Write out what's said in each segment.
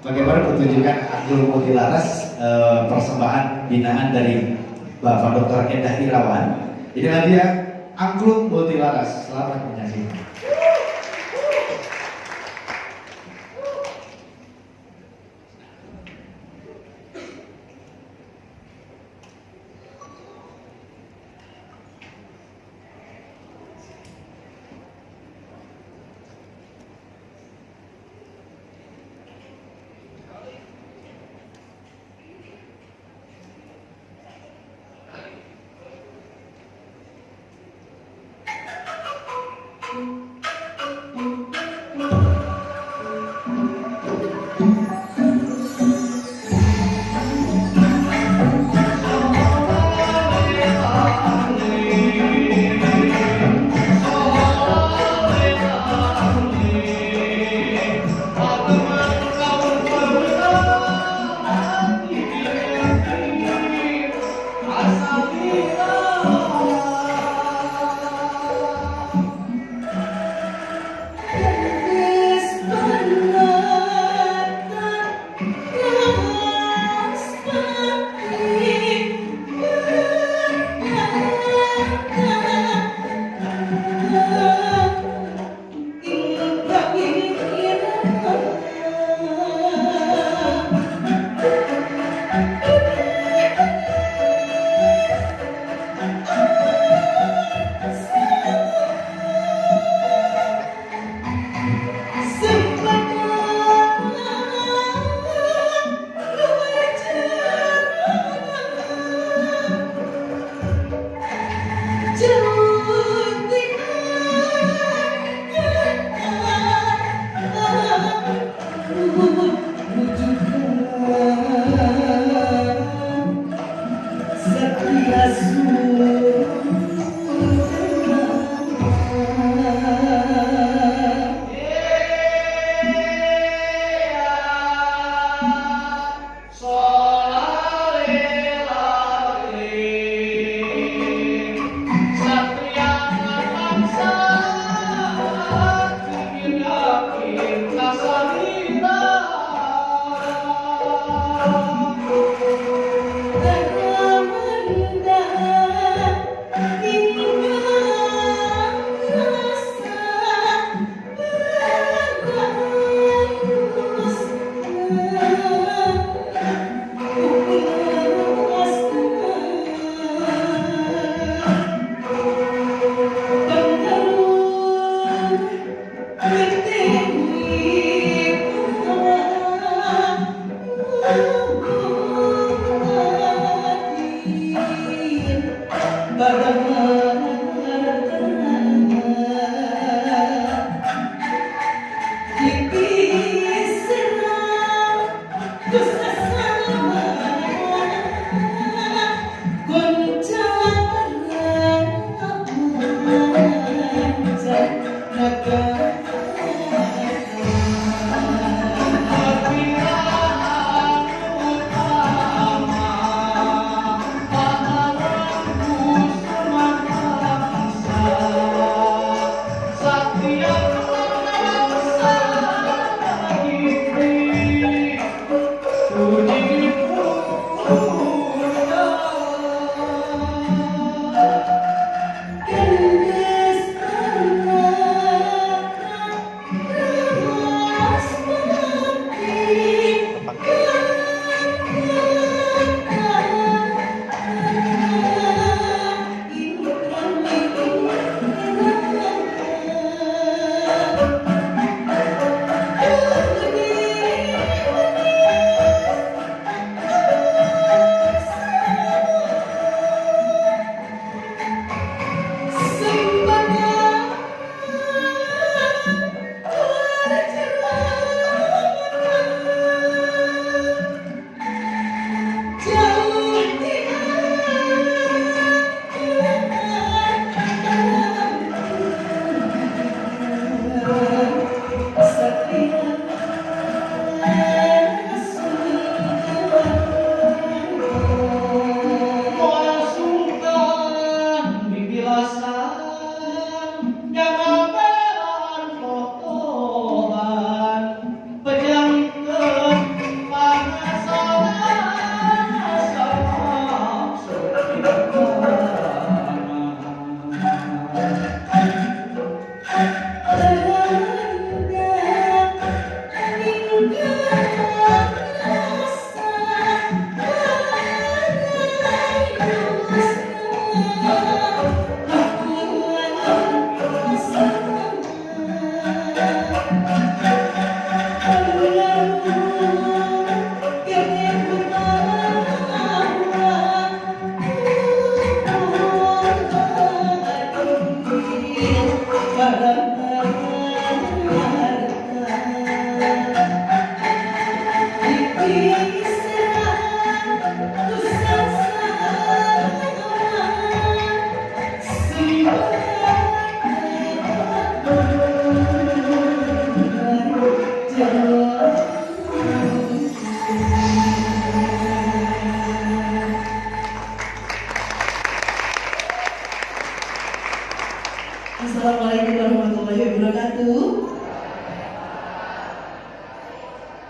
bagaimana pertunjukan Abdul Multilaras, persembahan binaan dari Bapak Dr. Endah Irawan. Inilah dia Angklung Multilaras. Selamat menyaksikan.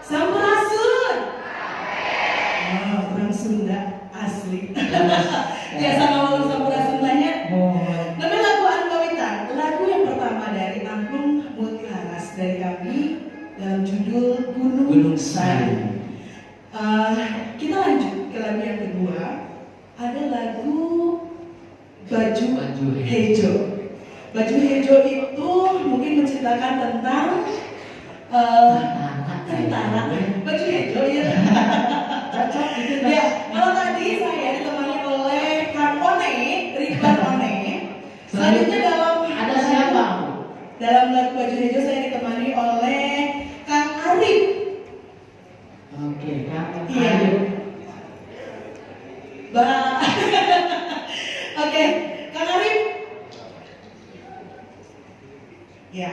Sampurasun. Orang Sunda asli. Biasa ngomong Sampurasun banyak. Namanya lagu Anbawitan, lagu yang pertama dari album Multilaras dari kami dalam judul Gunung Sari. Kita lanjut ke lagu yang kedua. Ada lagu Baju Hejo. Baju Hejo itu mungkin menceritakan tentang tentara. Baju Hejo ya. Ya, kalau tadi saya ditemani oleh Kang One, Ridwan One. Selanjutnya ada siapa? Dalam lagu Baju Hejo saya ditemani oleh Kang Arif. Oke, Kang Arif. Iya. Oke, Kang Arif. Ya,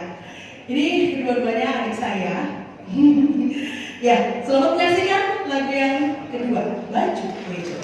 ini kedua-duanya adik saya. Ya, selamat menyaksikan lagu yang kedua, Baju Hejo.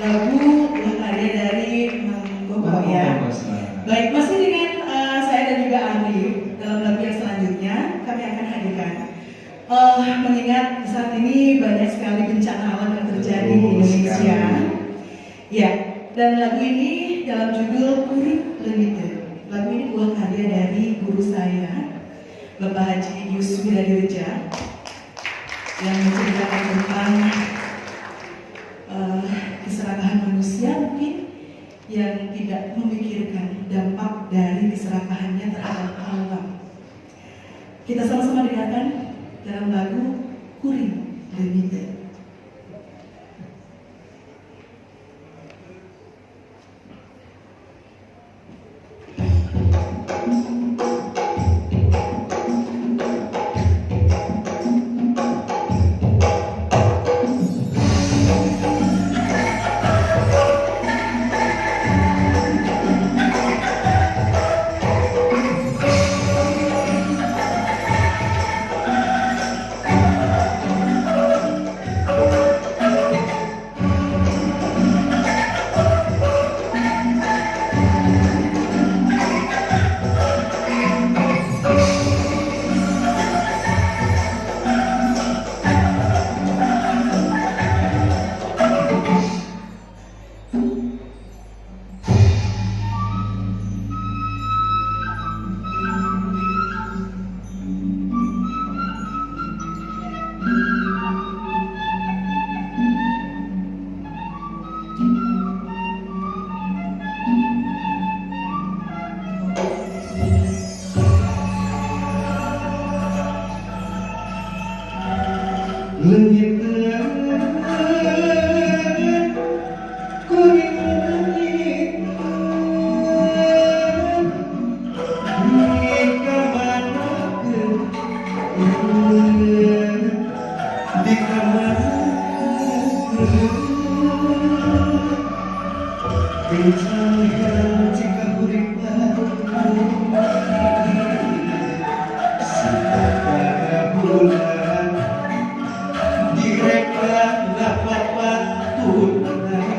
lagu buah karya dari Gopang ya. Baik, masih dengan saya dan juga Arif dalam lagu yang selanjutnya kami akan hadirkan. Mengingat saat ini banyak sekali bencana alam yang terjadi di Indonesia. Ya, dan lagu ini dalam judul Kuring Limited. Lagu ini buah karya dari guru saya, Bapak Haji Yus Wiradireja, yang menceritakan tentang keserakahan manusia mungkin yang tidak memikirkan dampak dari keserakahannya terhadap alam. Kita sama-sama dengarkan dalam lagu Kuring Limited. Langit kuning di kamar kencangkan jika kuring pada bulan direklah bapak tunai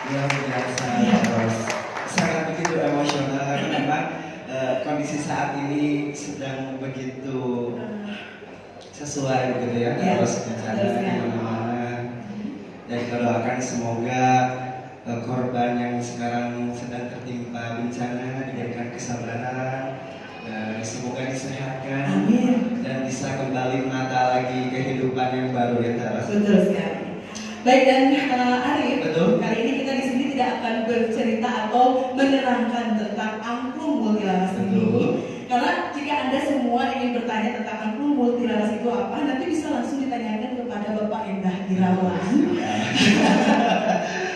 Luar biasa, terus sangat begitu emosional karena memang kondisi saat ini sedang begitu sesuai begitu ya, terus bencana di mana-mana. Dan kita doakan semoga korban yang sekarang sedang tertimpa bencana diberikan kesabaran, semoga disehatkan dan bisa kembali menata lagi kehidupan yang baru ya terus. Betul sekali. Baik, dan Arif, Betul. kali ini kita di sini tidak akan bercerita atau menerangkan tentang angklung multilaras ini. Karena jika Anda semua ingin bertanya tentang angklung multilaras itu apa, nanti bisa langsung ditanyakan kepada Bapak Endah Irawan.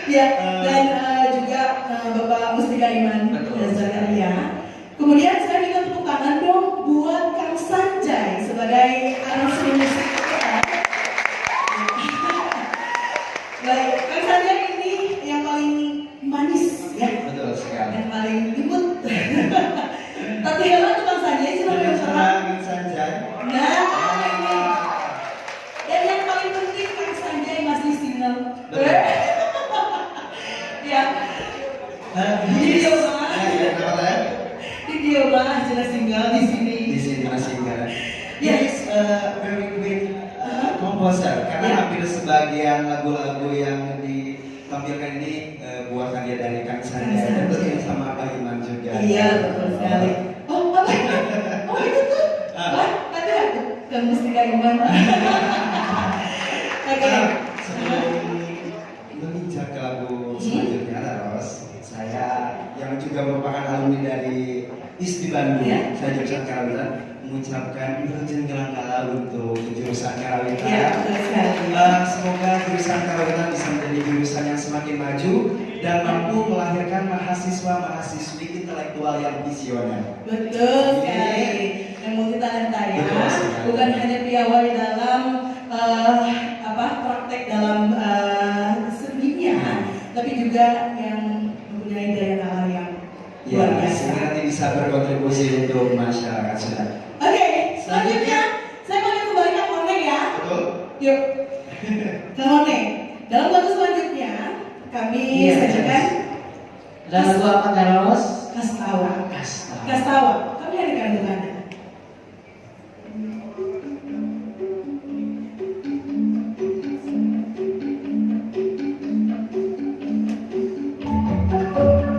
Ya, dan juga Bapak Mustika Iman Zakaria. Kemudian saya minta tepuk tangan dong buat Kang Sanjay sebagai aransemen musik. Baik, Kang Sanjay ini yang paling manis ya, Betul sekali. yang paling imut. Tapi halo tuh Kang Sanjay, silahkan Senang Sanjay. Nah, ini. Dan yang paling penting Kang Sanjay masih single. Betul. Ya, video mah, video mah jelas single di sini. Di sini masih enggak. Ya. Yes, very great composer karena Ya. hampir sebagian lagu-lagu yang ditampilkan ini buatan dia dari Kang Sanjay dan tentunya sama Pak Iman juga. Iya, betul sekali. Oh, apa? Oh, itu tuh. Wah, ada aku ke Mustika Iman. Oke. Sebelum menginjak ke lagu selanjutnya, Ros, saya yang juga merupakan alumni dari ISDI Bandung, Ya. saya jurusan Karawita, mengucapkan Wilujeng Gelang Kala untuk jurusan Karawita. Iya, betul sekali. Semoga jurusan Karawita bisa menjadi jurusan yang semakin maju dan mampu melahirkan mahasiswa-mahasiswi intelektual yang visioner. Betul sekali. Yang multi talenta ya. Betul sekali. Bukan hanya piawai dalam praktek dalam seninya, tapi juga yang mempunyai daya nalar yang luar Ya, biasa. sehingga nanti bisa berkontribusi untuk masyarakat sudah. Oke, selanjutnya saya mau kembali ke Mone ya. Betul? Yuk, ke Mone. Dalam lagu selanjutnya kami Iya, sajikan Dan lagu apa Karos? Kastawa. Kasta. Kastawa. Kami hadirkan untuk Anda. Betul.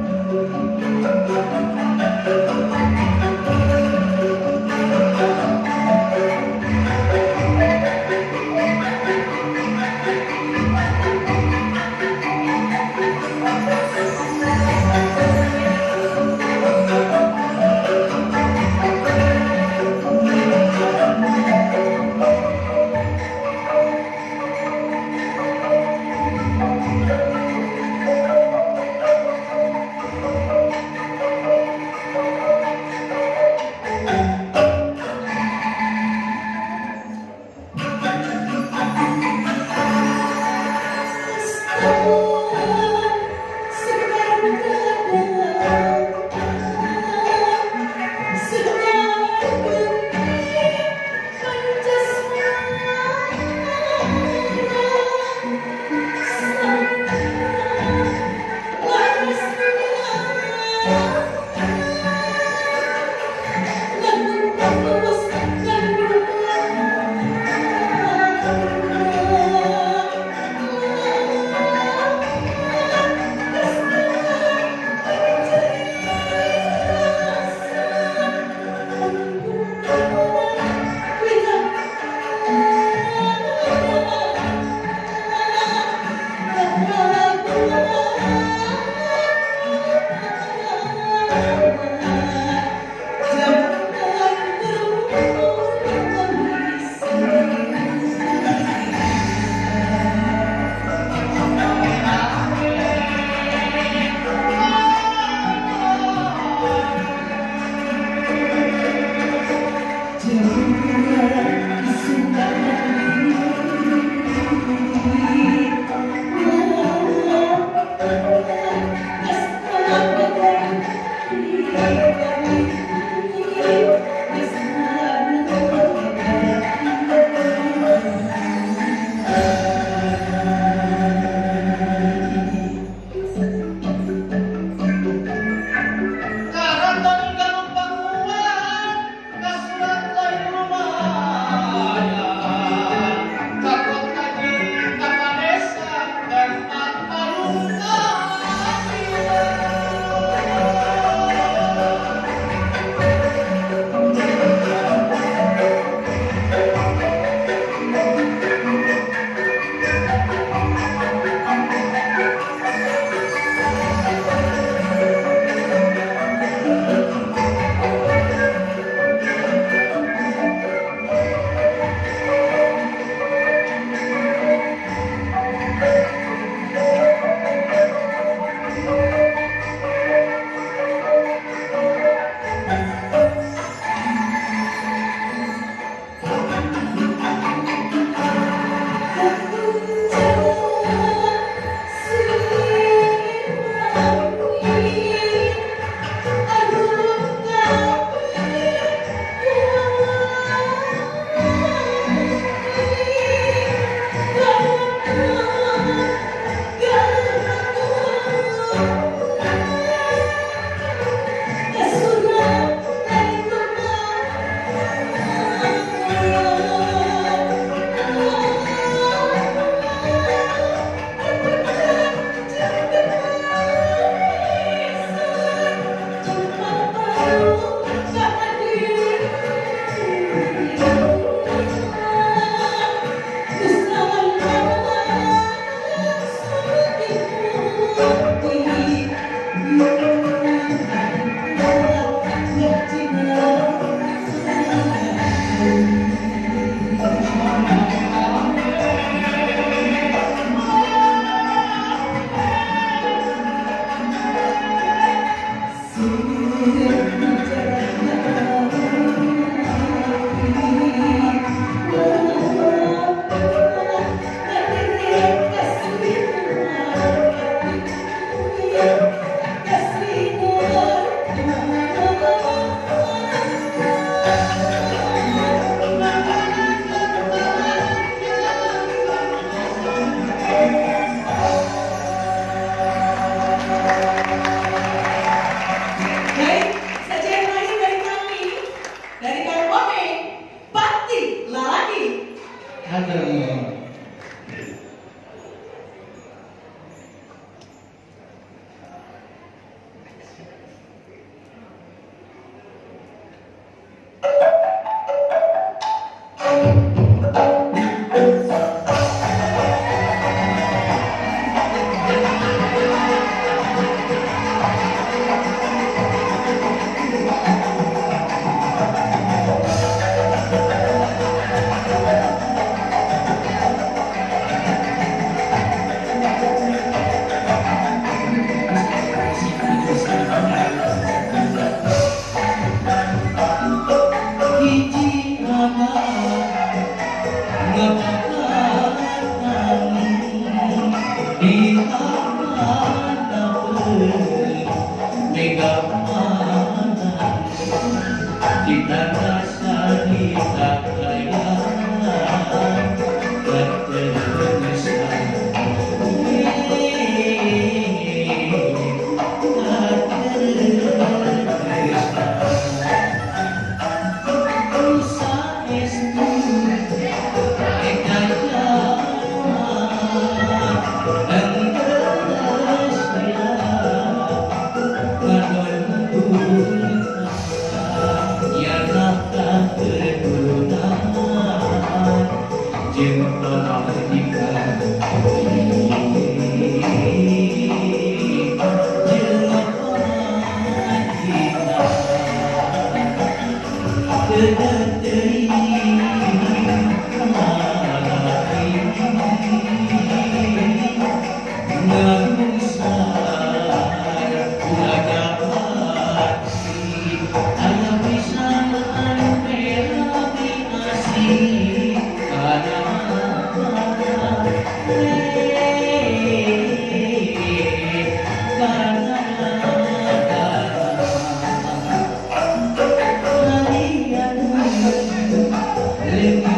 Aduh. Kita rasa kita kaya Let me